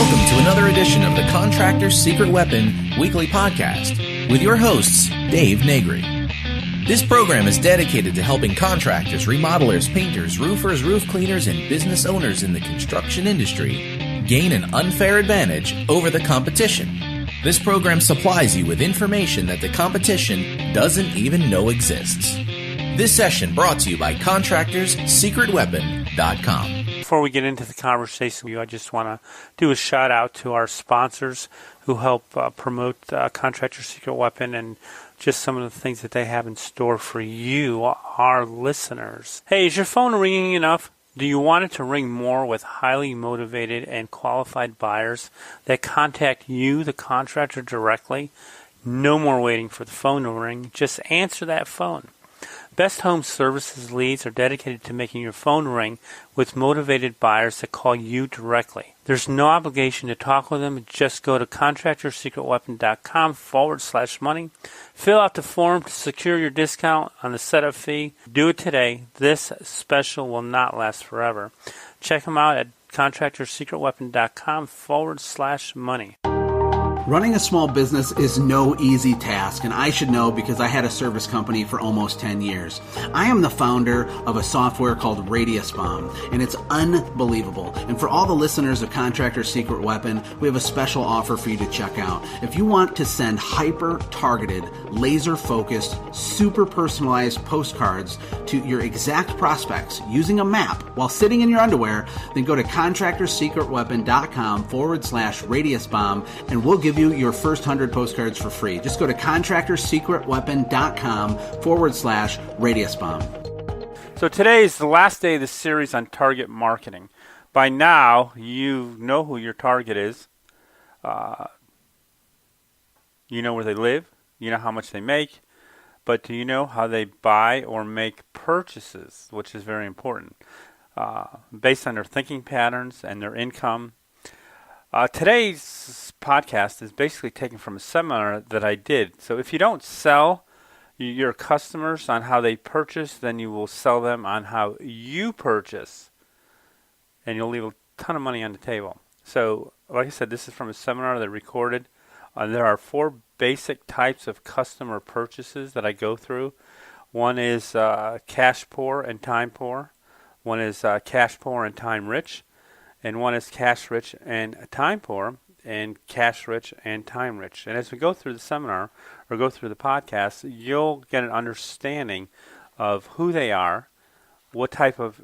Welcome to another edition of the Contractor's Secret Weapon weekly podcast with your hosts, Dave Negri. This program is dedicated to helping contractors, remodelers, painters, roofers, roof cleaners, and business owners in the construction industry gain an unfair advantage over the competition. This program supplies you with information that the competition doesn't even know exists. This session brought to you by ContractorsSecretWeapon.com. Before we get into the conversation, I just want to do a shout out to our sponsors who help promote Contractor's Secret Weapon and just some of the things that they have in store for you, our listeners. Hey, is your phone ringing enough? Do you want it to ring more with highly motivated and qualified buyers that contact you, the contractor, directly? No more waiting for the phone to ring. Just answer that phone. Best Home Services leads are dedicated to making your phone ring with motivated buyers that call you directly. There's no obligation to talk with them. Just go to ContractorSecretWeapon.com/money. Fill out the form to secure your discount on the setup fee. Do it today. This special will not last forever. Check them out at ContractorSecretWeapon.com/money. Running a small business is no easy task, and I should know because I had a service company for almost 10 years. I am the founder of a software called Radius Bomb, and it's unbelievable. And for all the listeners of Contractor's Secret Weapon, we have a special offer for you to check out. If you want to send hyper-targeted, laser-focused, super personalized postcards to your exact prospects using a map while sitting in your underwear, then go to ContractorSecretWeapon.com/Radius Bomb, and we'll give you your first 100 postcards for free. Just go to ContractorSecretWeapon.com/Radius Bomb. So today is the last day of the series on target marketing. By now, you know who your target is. You know where they live. You know how much they make. But do you know how they buy or make purchases, which is very important, based on their thinking patterns and their income. Today's podcast is basically taken from a seminar that I did. So if you don't sell your customers on how they purchase, then you will sell them on how you purchase. And you'll leave a ton of money on the table. So like I said, this is from a seminar that I recorded. There are 4 basic types of customer purchases that I go through. One is cash poor and time poor. One is cash poor and time rich. And one is cash rich and time poor, and cash rich and time rich. And as we go through the seminar or go through the podcast, you'll get an understanding of who they are, what type of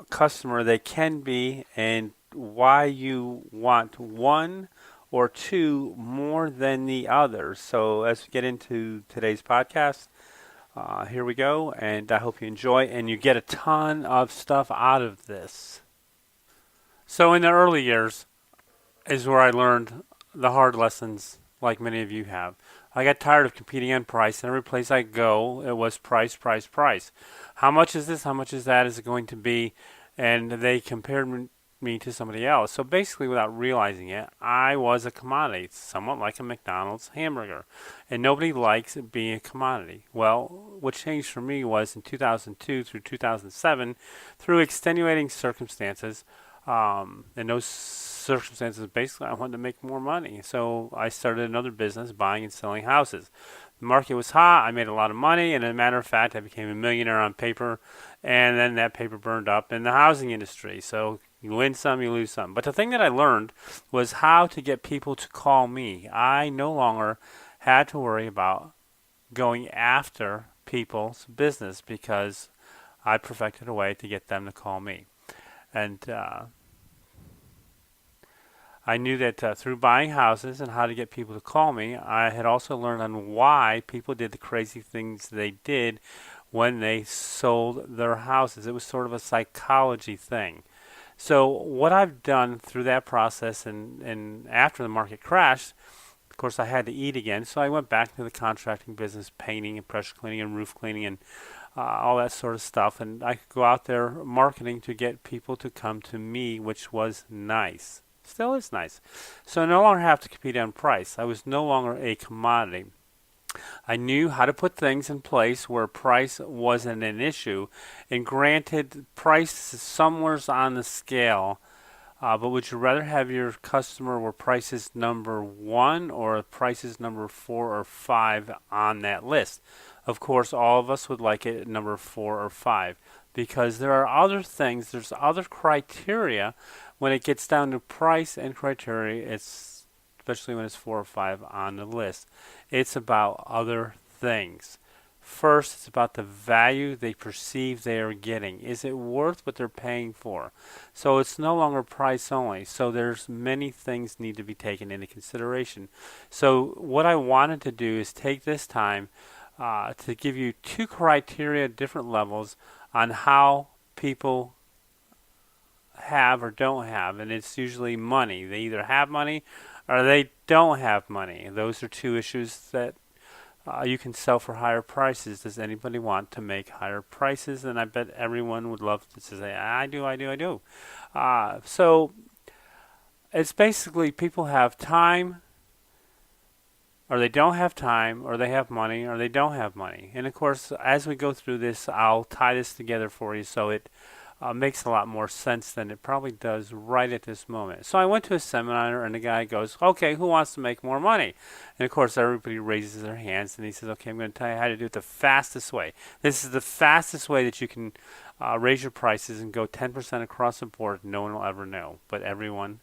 customer they can be, and why you want one or two more than the other. So as we get into today's podcast, here we go, and I hope you enjoy and you get a ton of stuff out of this. So in the early years is where I learned the hard lessons, like many of you have. I got tired of competing on price, and every place I go, it was price, price, price. How much is this? How much is that? Is it going to be? And they compared me to somebody else. So basically, without realizing it, I was a commodity, somewhat like a McDonald's hamburger. And nobody likes being a commodity. Well, what changed for me was in 2002 through 2007, through extenuating circumstances. In those circumstances, basically, I wanted to make more money. So I started another business, buying and selling houses. The market was hot. I made a lot of money. And as a matter of fact, I became a millionaire on paper. And then that paper burned up in the housing industry. So you win some, you lose some. But the thing that I learned was how to get people to call me. I no longer had to worry about going after people's business because I perfected a way to get them to call me. And I knew that through buying houses and how to get people to call me, I had also learned on why people did the crazy things they did when they sold their houses. It was sort of a psychology thing. So what I've done through that process and after the market crashed, of course I had to eat again, so I went back to the contracting business, painting and pressure cleaning and roof cleaning and all that sort of stuff. And I could go out there marketing to get people to come to me, which was nice. Still is nice. So I no longer have to compete on price. I was no longer a commodity. I knew how to put things in place where price wasn't an issue. And granted, price is somewhere on the scale But would you rather have your customer where price is number 1 or price is number 4 or 5 on that list? Of course, all of us would like it at number 4 or 5 because there are other things, there's other criteria when it gets down to price and criteria, it's especially when it's 4 or 5 on the list. It's about other things. First, it's about the value they perceive they are getting. Is it worth what they're paying for? So it's no longer price only. So there's many things need to be taken into consideration. So what I wanted to do is take this time to give you 2 criteria, different levels on how people have or don't have, and it's usually money. They either have money or they don't have money. Those are 2 issues that you can sell for higher prices. Does anybody want to make higher prices? And I bet everyone would love to say, I do. So it's basically people have time, or they don't have time, or they have money, or they don't have money. And of course, as we go through this, I'll tie this together for you so it makes a lot more sense than it probably does right at this moment. So I went to a seminar and the guy goes, okay, who wants to make more money? And of course everybody raises their hands and he says, okay, I'm going to tell you how to do it the fastest way. This is the fastest way that you can raise your prices and go 10% across the board. No one will ever know, but everyone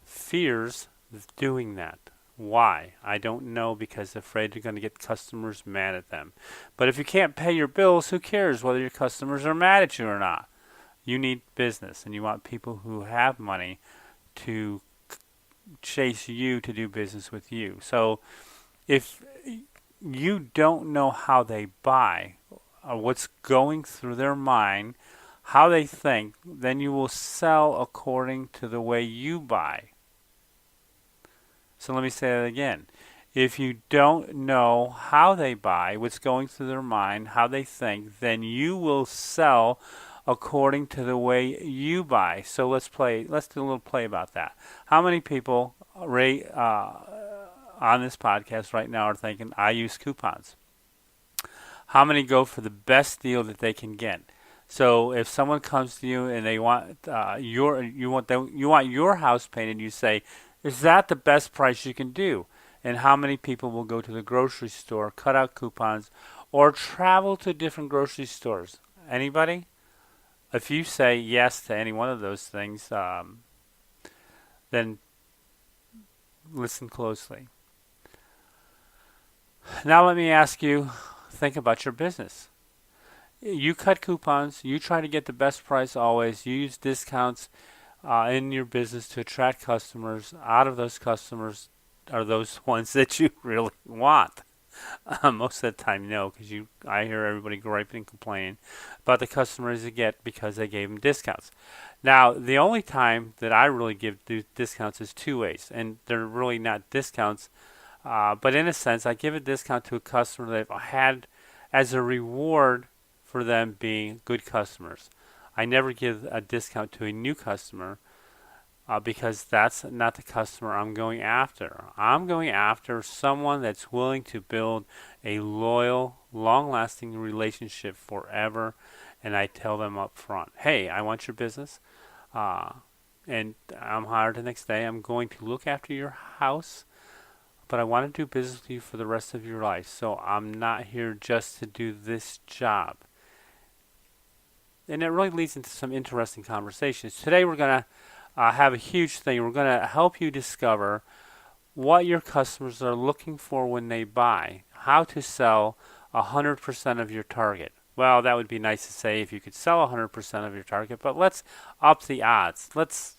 fears doing that. Why? I don't know, because they're afraid they're going to get customers mad at them. But if you can't pay your bills, who cares whether your customers are mad at you or not? You need business, and you want people who have money to chase you to do business with you. So if you don't know how they buy, or what's going through their mind, how they think, then you will sell according to the way you buy. So let me say that again. If you don't know how they buy, what's going through their mind, how they think, then you will sell according to the way you buy. So let's do a little play about that. How many people on this podcast right now are thinking, I use coupons? How many go for the best deal that they can get? So if someone comes to you and they want you want your house painted, you say, is that the best price you can do? And how many people will go to the grocery store, cut out coupons, or travel to different grocery stores? Anybody? If you say yes to any one of those things, then listen closely. Now let me ask you, think about your business. You cut coupons, you try to get the best price always, you use discounts in your business to attract customers. Out of those customers are those ones that you really want. Most of the time, no, because I hear everybody griping and complaining about the customers they get because they gave them discounts. Now, the only time that I really give discounts is 2 ways, and they're really not discounts, but in a sense, I give a discount to a customer that I've had as a reward for them being good customers. I never give a discount to a new customer because that's not the customer I'm going after. I'm going after someone that's willing to build a loyal, long-lasting relationship forever, and I tell them up front, hey, I want your business, and I'm hired the next day. I'm going to look after your house, but I want to do business with you for the rest of your life, so I'm not here just to do this job. And it really leads into some interesting conversations. Today we're going to have a huge thing. We're going to help you discover what your customers are looking for when they buy, how to sell 100% of your target. Well, that would be nice to say if you could sell 100% of your target, but let's up the odds. Let's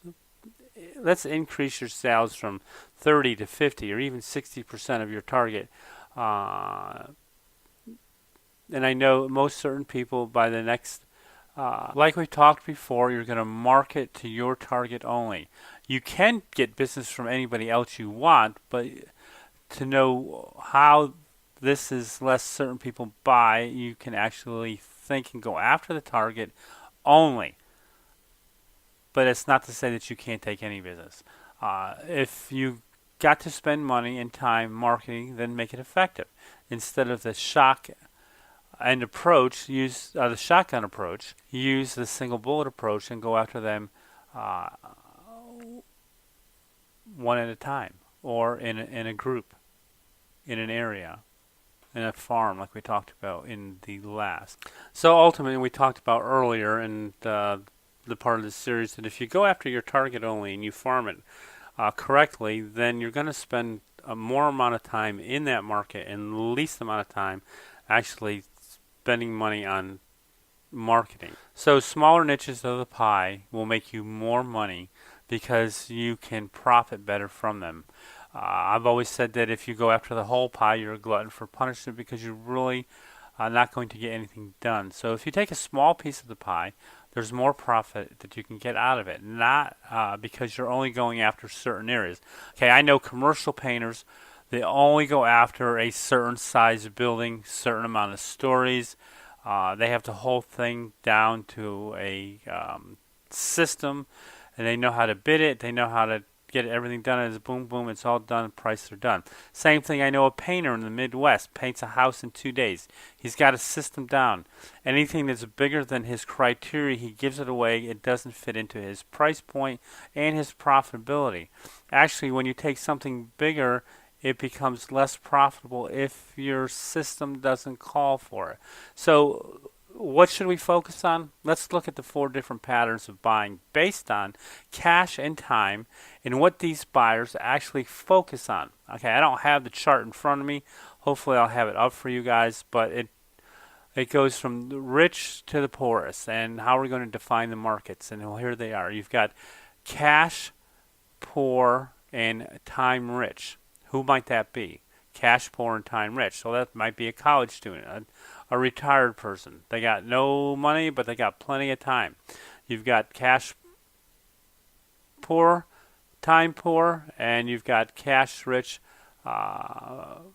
increase your sales from 30 to 50 or even 60% of your target. And I know most certain people by the next like we talked before, you're going to market to your target only. You can get business from anybody else you want, but to know how this is less certain people buy, you can actually think and go after the target only. But it's not to say that you can't take any business. If you got to spend money and time marketing, then make it effective. Instead of the shock and approach, use the shotgun approach, use the single bullet approach and go after them one at a time, or in a group, in an area, in a farm, like we talked about in the last. So ultimately, we talked about earlier in the part of the series that if you go after your target only and you farm it correctly, then you're going to spend a more amount of time in that market and least amount of time actually spending money on marketing. So smaller niches of the pie will make you more money because you can profit better from them. I've always said that if you go after the whole pie, you're a glutton for punishment because you're really not going to get anything done. So if you take a small piece of the pie, there's more profit that you can get out of it, not because you're only going after certain areas. Okay, I know commercial painters, they only go after a certain size building, certain amount of stories. They have the whole thing down to a system, and they know how to bid it. They know how to get everything done. It's boom, boom, it's all done, price are done. Same thing, I know a painter in the Midwest paints a house in 2 days. He's got a system down. Anything that's bigger than his criteria, he gives it away. It doesn't fit into his price point and his profitability. Actually, when you take something bigger, it becomes less profitable if your system doesn't call for it. So what should we focus on? Let's look at the 4 different patterns of buying based on cash and time and what these buyers actually focus on. Okay, I don't have the chart in front of me. Hopefully I'll have it up for you guys, but it goes from the rich to the poorest, and how are we going to define the markets? And well, here they are. You've got cash, poor, and time rich. Who might that be? Cash, poor, and time rich. So that might be a college student, a retired person. They got no money, but they got plenty of time. You've got cash poor, time poor, and you've got cash rich, time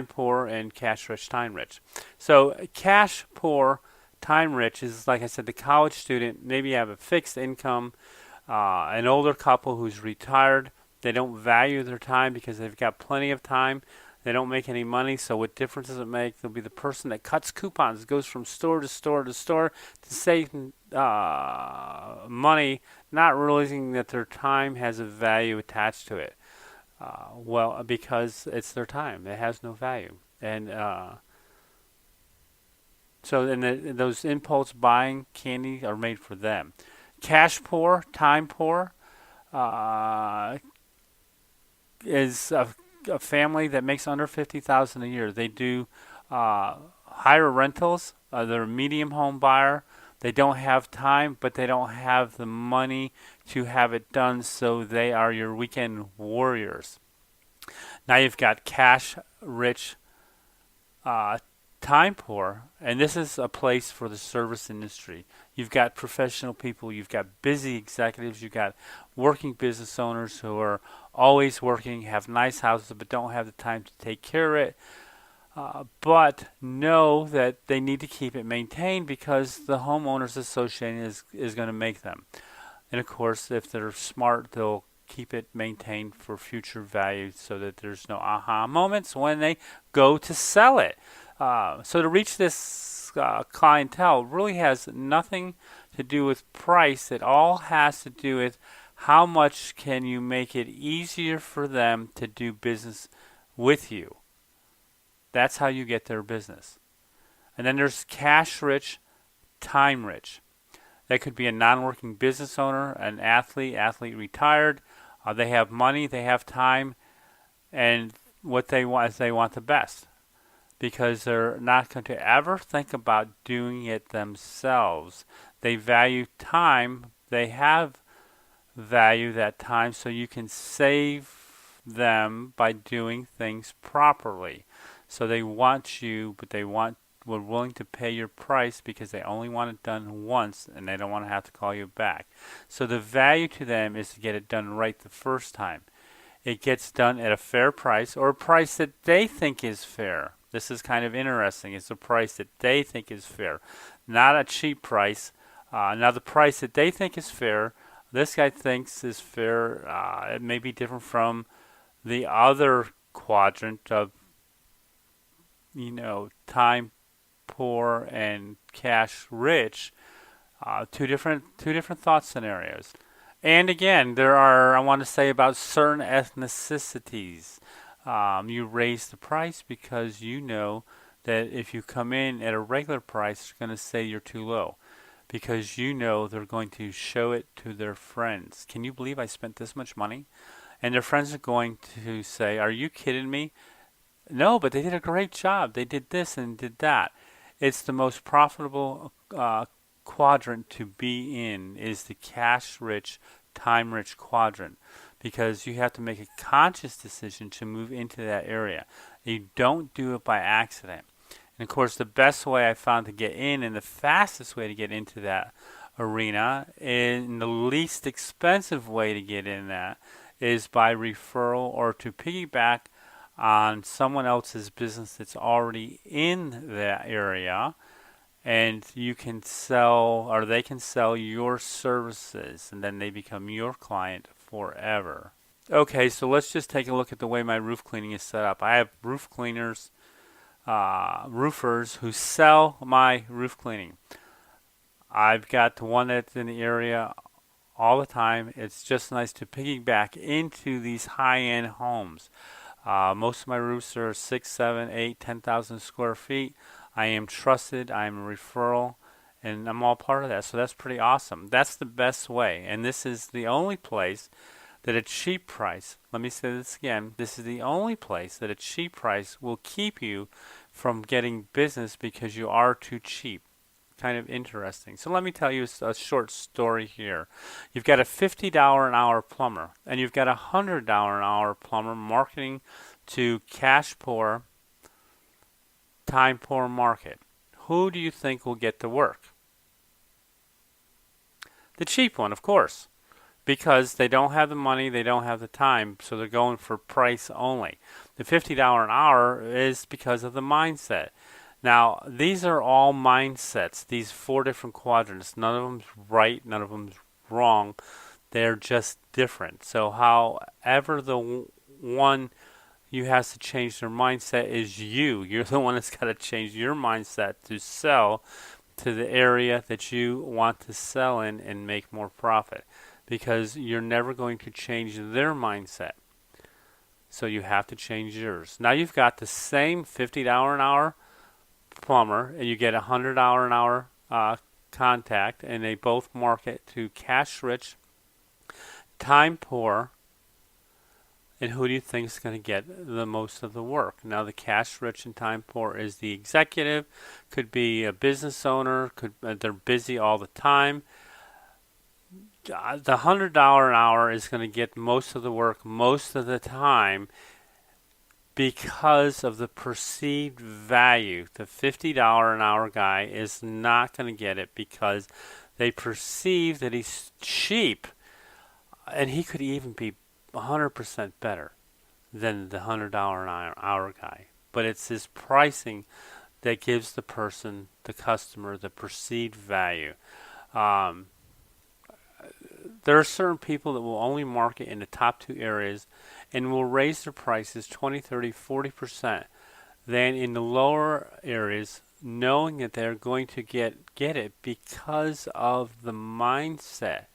poor, and cash rich, time rich. So cash poor, time rich is, like I said, the college student. Maybe you have a fixed income, an older couple who's retired. They don't value their time because they've got plenty of time. They don't make any money, so what difference does it make? They'll be the person that cuts coupons, goes from store to store to store to save money, not realizing that their time has a value attached to it. Well, because it's their time. It has no value. And those impulse buying candy are made for them. Cash poor, time poor, is a family that makes under $50,000 a year. They do higher rentals. They're a medium home buyer. They don't have time, but they don't have the money to have it done, so they are your weekend warriors. Now you've got cash rich, time poor, and this is a place for the service industry. You've got professional people, you've got busy executives, you've got working business owners who are always working, have nice houses, but don't have the time to take care of it, but know that they need to keep it maintained because the homeowners association is going to make them. And of course, if they're smart, they'll keep it maintained for future value so that there's no aha moments when they go to sell it. So to reach this clientele really has nothing to do with price. It all has to do with how much can you make it easier for them to do business with you. That's how you get their business. And then there's cash rich, time rich. That could be a non-working business owner, an athlete retired. They have money, they have time, and what they want is they want the best, because they're not going to ever think about doing it themselves. They value time. They have value that time, so you can save them by doing things properly. So they want you, but we're willing to pay your price because they only want it done once and they don't want to have to call you back. So the value to them is to get it done right the first time. It gets done at a fair price, or a price that they think is fair. This is kind of interesting. It's a price that they think is fair, not a cheap price. Now the price that they think is fair, this guy thinks is fair. It may be different from the other quadrant of, time poor and cash rich. Two different thought scenarios. And again, there are, I want to say, about certain ethnicities. You raise the price because you know that if you come in at a regular price, they're going to say you're too low because you know they're going to show it to their friends. Can you believe I spent this much money? And their friends are going to say, are you kidding me? No, but they did a great job. They did this and did that. It's the most profitable quadrant to be in is the cash-rich, time-rich quadrant because you have to make a conscious decision to move into that area. You don't do it by accident. And of course, the best way I found to get in and the fastest way to get into that arena and the least expensive way to get in that is by referral or to piggyback on someone else's business that's already in that area, and you can sell or they can sell your services and then they become your client forever. Okay, so let's just take a look at the way my roof cleaning is set up. I have roof cleaners, roofers who sell my roof cleaning. I've got the one that's in the area all the time. It's just nice to piggyback into these high-end homes. Most of my roofs are 6, 7, 8, 10,000 square feet. I am trusted. I am a referral, and I'm all part of that. So that's pretty awesome. That's the best way. And this is the only place that a cheap price, let me say this again, this is the only place that a cheap price will keep you from getting business because you are too cheap. Kind of interesting. So let me tell you a short story here. You've got a $50 an hour plumber and you've got a $100 an hour plumber marketing to cash poor, time poor market. Who do you think will get the work? The cheap one, of course, because they don't have the money, they don't have the time, so they're going for price only. The $50 an hour is because of the mindset. Now, these are all mindsets, these 4 different quadrants. None of them's right, none of them's wrong. They're just different. So however the one you has to change their mindset is you. You're the one that's got to change your mindset to sell to the area that you want to sell in and make more profit. Because you're never going to change their mindset. So you have to change yours. Now you've got the same $50 an hour plumber and you get a $100 an hour contact, and they both market to cash rich, time poor, and who do you think is going to get the most of the work? Now the cash rich and time poor is the executive, could be a business owner, they're busy all the time. The $100 an hour is going to get most of the work most of the time because of the perceived value. The $50 an hour guy is not going to get it because they perceive that he's cheap, and he could even be 100% better than the $100 an hour guy. But it's his pricing that gives the person, the customer, the perceived value. There are certain people that will only market in the top 2 areas and will raise their prices 20, 30, 40%. Then in the lower areas, knowing that they're going to get it because of the mindset.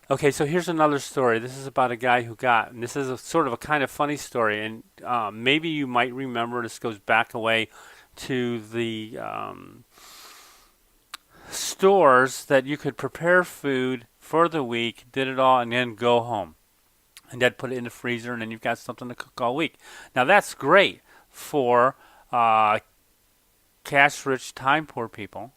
Okay, so here's another story. This is about a guy who and this is sort of a kind of funny story, and maybe you might remember, this goes back away to the stores that you could prepare food for the week, did it all, and then go home. And then put it in the freezer, and then you've got something to cook all week. Now that's great for cash-rich, time-poor people.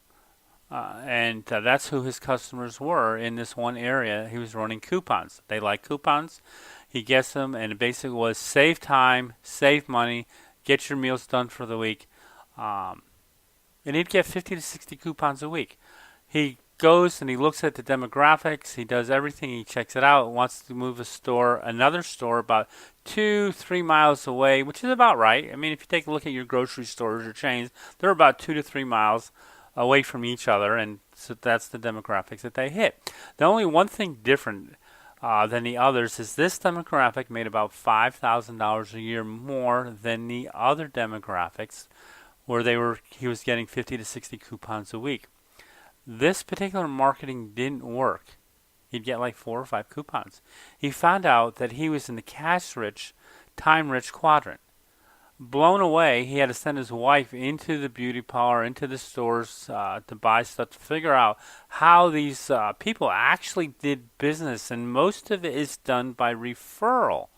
And that's who his customers were in this one area. He was running coupons. They like coupons. He gets them, and it basically was save time, save money, get your meals done for the week. And he'd get 50 to 60 coupons a week. He goes and he looks at the demographics. He does everything. He checks it out. Wants to move another store about 2-3 miles away, which is about right. I mean, if you take a look at your grocery stores or chains, they're about 2 to 3 miles away from each other, and so that's the demographics that they hit. The only one thing different than the others is this demographic made about $5,000 a year more than the other demographics, where he was getting 50 to 60 coupons a week. This particular marketing didn't work. He'd get like 4 or 5 coupons. He found out that he was in the cash-rich, time-rich quadrant. Blown away, he had to send his wife into the beauty parlor, into the stores to buy stuff, to figure out how these people actually did business, and most of it is done by referral.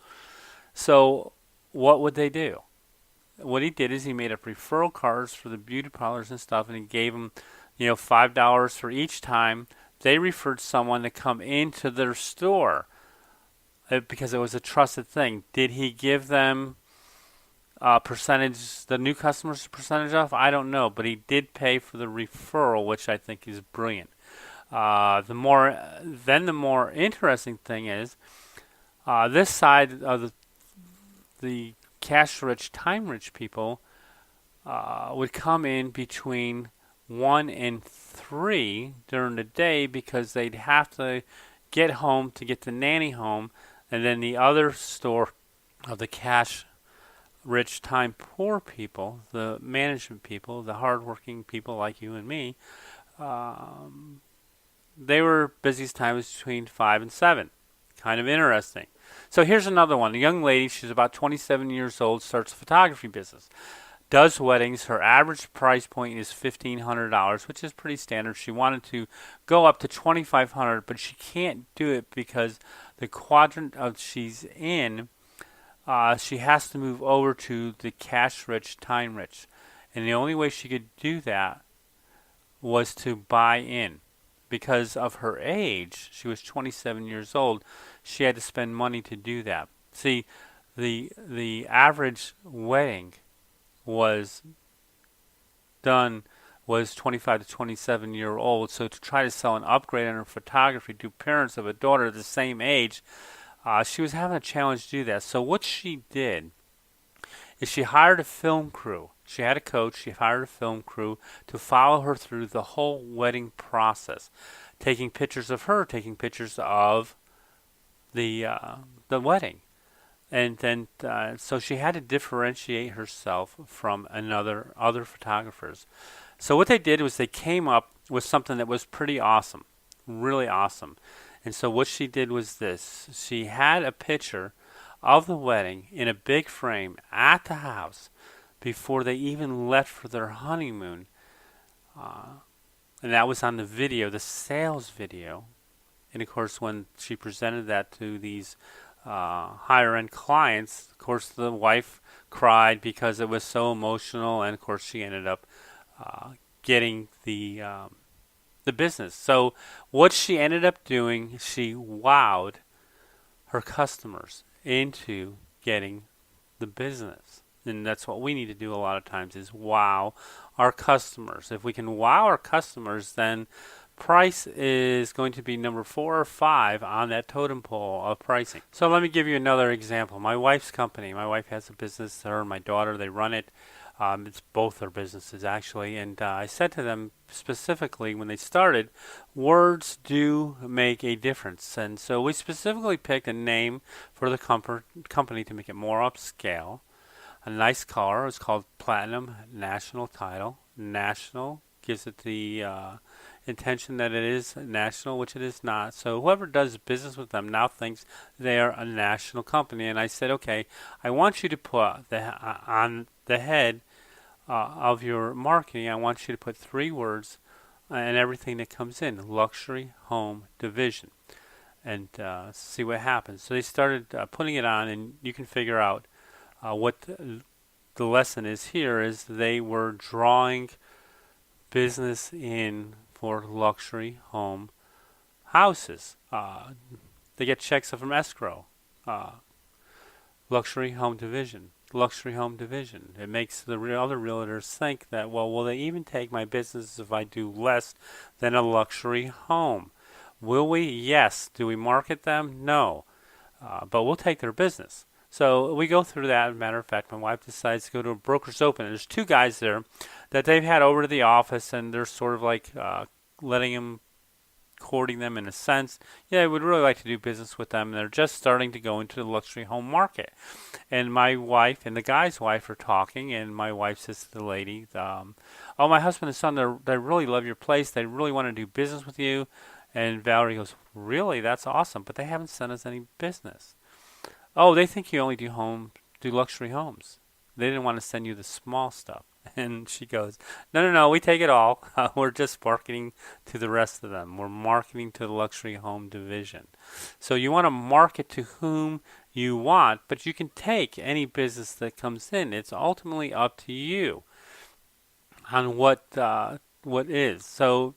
So what would they do? What he did is he made up referral cards for the beauty parlors and stuff, and he gave them, $5 for each time they referred someone to come into their store because it was a trusted thing. Did he give them percentage, the new customers percentage off? I don't know, but he did pay for the referral, which I think is brilliant. The more interesting thing is this side of the cash-rich, time-rich people would come in between 1 and 3 during the day because they'd have to get home to get the nanny home, and then the other store of the cash-rich, time-poor people, the management people, the hard-working people like you and me, they were busiest times between 5 and 7. Kind of interesting. So here's another one. A young lady, she's about 27 years old, starts a photography business. Does weddings. Her average price point is $1,500, which is pretty standard. She wanted to go up to $2,500, but she can't do it because the quadrant she's in, she has to move over to the cash-rich, time-rich. And the only way she could do that was to buy in. Because of her age, she was 27 years old, she had to spend money to do that. See, the average wedding was 25 to 27 year old. So to try to sell an upgrade on her photography to parents of a daughter the same age, she was having a challenge to do that. So what she did is she hired a film crew. She had a coach. She hired a film crew to follow her through the whole wedding process, taking pictures of her, taking pictures of the wedding. And then, so she had to differentiate herself from other photographers. So what they did was they came up with something that was pretty awesome, really awesome. And so what she did was this. She had a picture of the wedding in a big frame at the house before they even left for their honeymoon. And that was on the video, the sales video. And of course, when she presented that to these higher-end clients, of course, the wife cried because it was so emotional, and of course, she ended up getting the business. So what she ended up doing, she wowed her customers into getting the business. And that's what we need to do a lot of times, is wow our customers. If we can wow our customers, then price is going to be number 4 or 5 on that totem pole of pricing. So let me give you another example. My wife's company. My wife has a business. Her and my daughter, they run it. It's both their businesses, actually. And I said to them specifically when they started, words do make a difference. And so we specifically picked a name for the company to make it more upscale. A nice color. It's called Platinum National Title. National gives it the intention that it is national, which it is not. So whoever does business with them now thinks they are a national company. And I said, okay, I want you to put on the head of your marketing, I want you to put 3 words and everything that comes in: luxury home division, and see what happens. So they started putting it on, and you can figure out what the lesson is here is they were drawing business in for luxury home houses. They get checks from escrow. Luxury home division. Luxury home division. It makes the other realtors think that, well, will they even take my business if I do less than a luxury home? Will we? Yes. Do we market them? No. But we'll take their business. So we go through that. As a matter of fact, my wife decides to go to a broker's open. There's 2 guys there that they've had over to the office, and they're sort of like courting them in a sense. Yeah, I would really like to do business with them. And they're just starting to go into the luxury home market. And my wife and the guy's wife are talking, and my wife says to the lady, oh, my husband and son, they really love your place. They really want to do business with you. And Valerie goes, really? That's awesome, but they haven't sent us any business. Oh, they think you only do luxury homes. They didn't want to send you the small stuff. And she goes, no, we take it all. We're just marketing to the rest of them. We're marketing to the luxury home division. So you want to market to whom you want, but you can take any business that comes in. It's ultimately up to you on what is. So,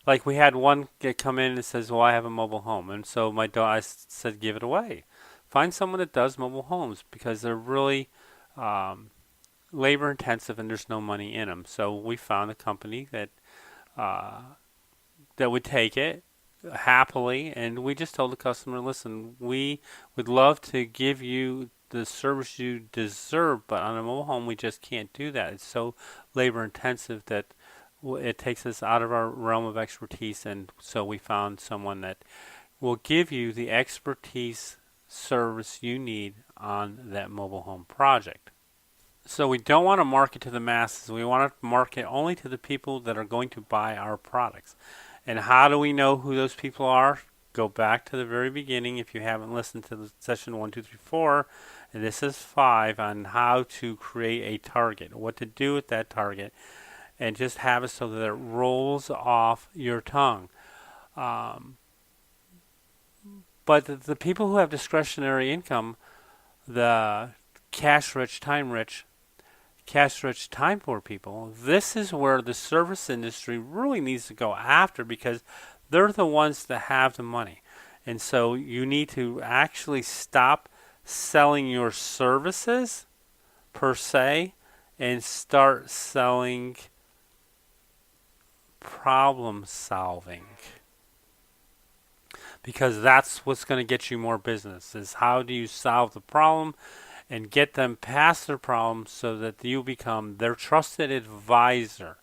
like we had one get come in and says, well, I have a mobile home. And so I said, give it away. Find someone that does mobile homes because they're really labor intensive and there's no money in them. So we found a company that would take it happily, and we just told the customer, listen, we would love to give you the service you deserve, but on a mobile home we just can't do that. It's so labor intensive that it takes us out of our realm of expertise, and so we found someone that will give you the expertise service you need on that mobile home project. So we don't want to market to the masses. We want to market only to the people that are going to buy our products. And how do we know who those people are? Go back to the very beginning if you haven't listened to the session 1, 2, 3, 4. And this is 5 on how to create a target, what to do with that target, and just have it so that it rolls off your tongue. But the people who have discretionary income, the cash-rich, time-poor people, this is where the service industry really needs to go after because they're the ones that have the money. And so you need to actually stop selling your services, per se, and start selling problem solving. Because that's what's going to get you more business, is how do you solve the problem and get them past their problem so that you become their trusted advisor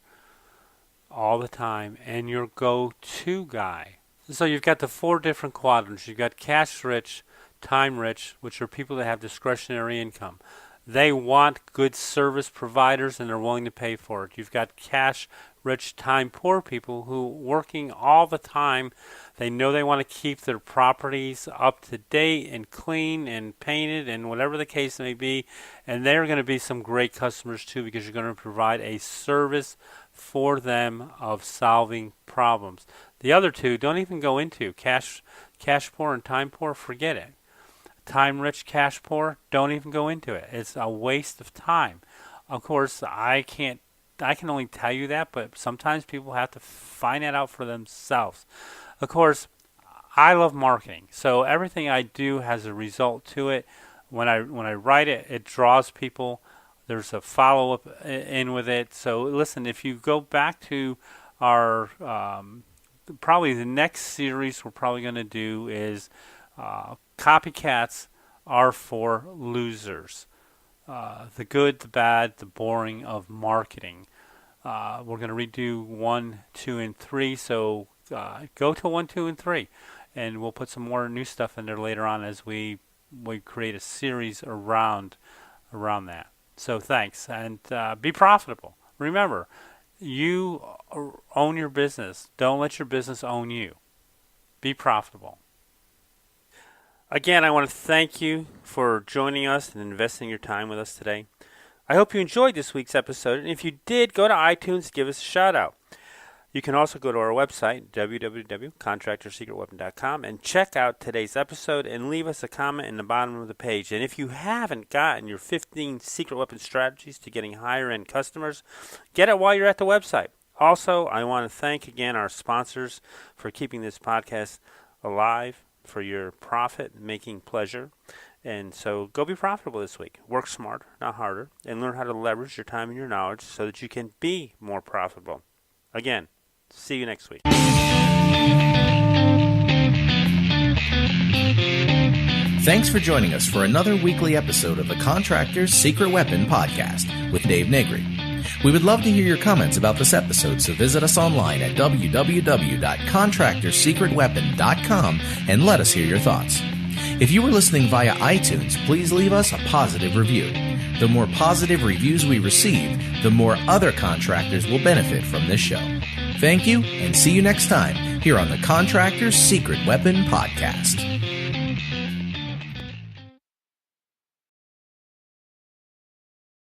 all the time and your go-to guy. So you've got the 4 different quadrants. You've got cash-rich, time-rich, which are people that have discretionary income. They want good service providers and they're willing to pay for it. You've got cash-rich, time-poor people who working all the time. They know they want to keep their properties up to date and clean and painted and whatever the case may be. And they're going to be some great customers too because you're going to provide a service for them of solving problems. The other 2 don't even go into cash poor and time poor. Forget it. Time rich, cash poor, don't even go into it. It's a waste of time. Of course, I can only tell you that, but sometimes people have to find that out for themselves. Of course, I love marketing, so everything I do has a result to it. When I write it, it draws people. There's a follow-up in with it. So listen, if you go back to our probably the next series we're probably going to do is copycats are for losers. The good, the bad, the boring of marketing. We're going to redo 1, 2, and 3. So go to 1, 2, and 3, and we'll put some more new stuff in there later on as we create a series around that. So thanks, and be profitable. Remember, you own your business. Don't let your business own you. Be profitable. Again, I want to thank you for joining us and investing your time with us today. I hope you enjoyed this week's episode, and if you did, go to iTunes and give us a shout out. You can also go to our website, www.contractorsecretweapon.com, and check out today's episode and leave us a comment in the bottom of the page. And if you haven't gotten your 15 secret weapon strategies to getting higher-end customers, get it while you're at the website. Also, I want to thank again our sponsors for keeping this podcast alive, for your profit-making pleasure. And so go be profitable this week. Work smarter, not harder, and learn how to leverage your time and your knowledge so that you can be more profitable. Again, see you next week. Thanks for joining us for another weekly episode of the Contractor's Secret Weapon podcast with Dave Negri. We would love to hear your comments about this episode, so visit us online at www.contractorsecretweapon.com and let us hear your thoughts. If you are listening via iTunes, please leave us a positive review. The more positive reviews we receive, the more other contractors will benefit from this show. Thank you, and see you next time here on the Contractor's Secret Weapon Podcast.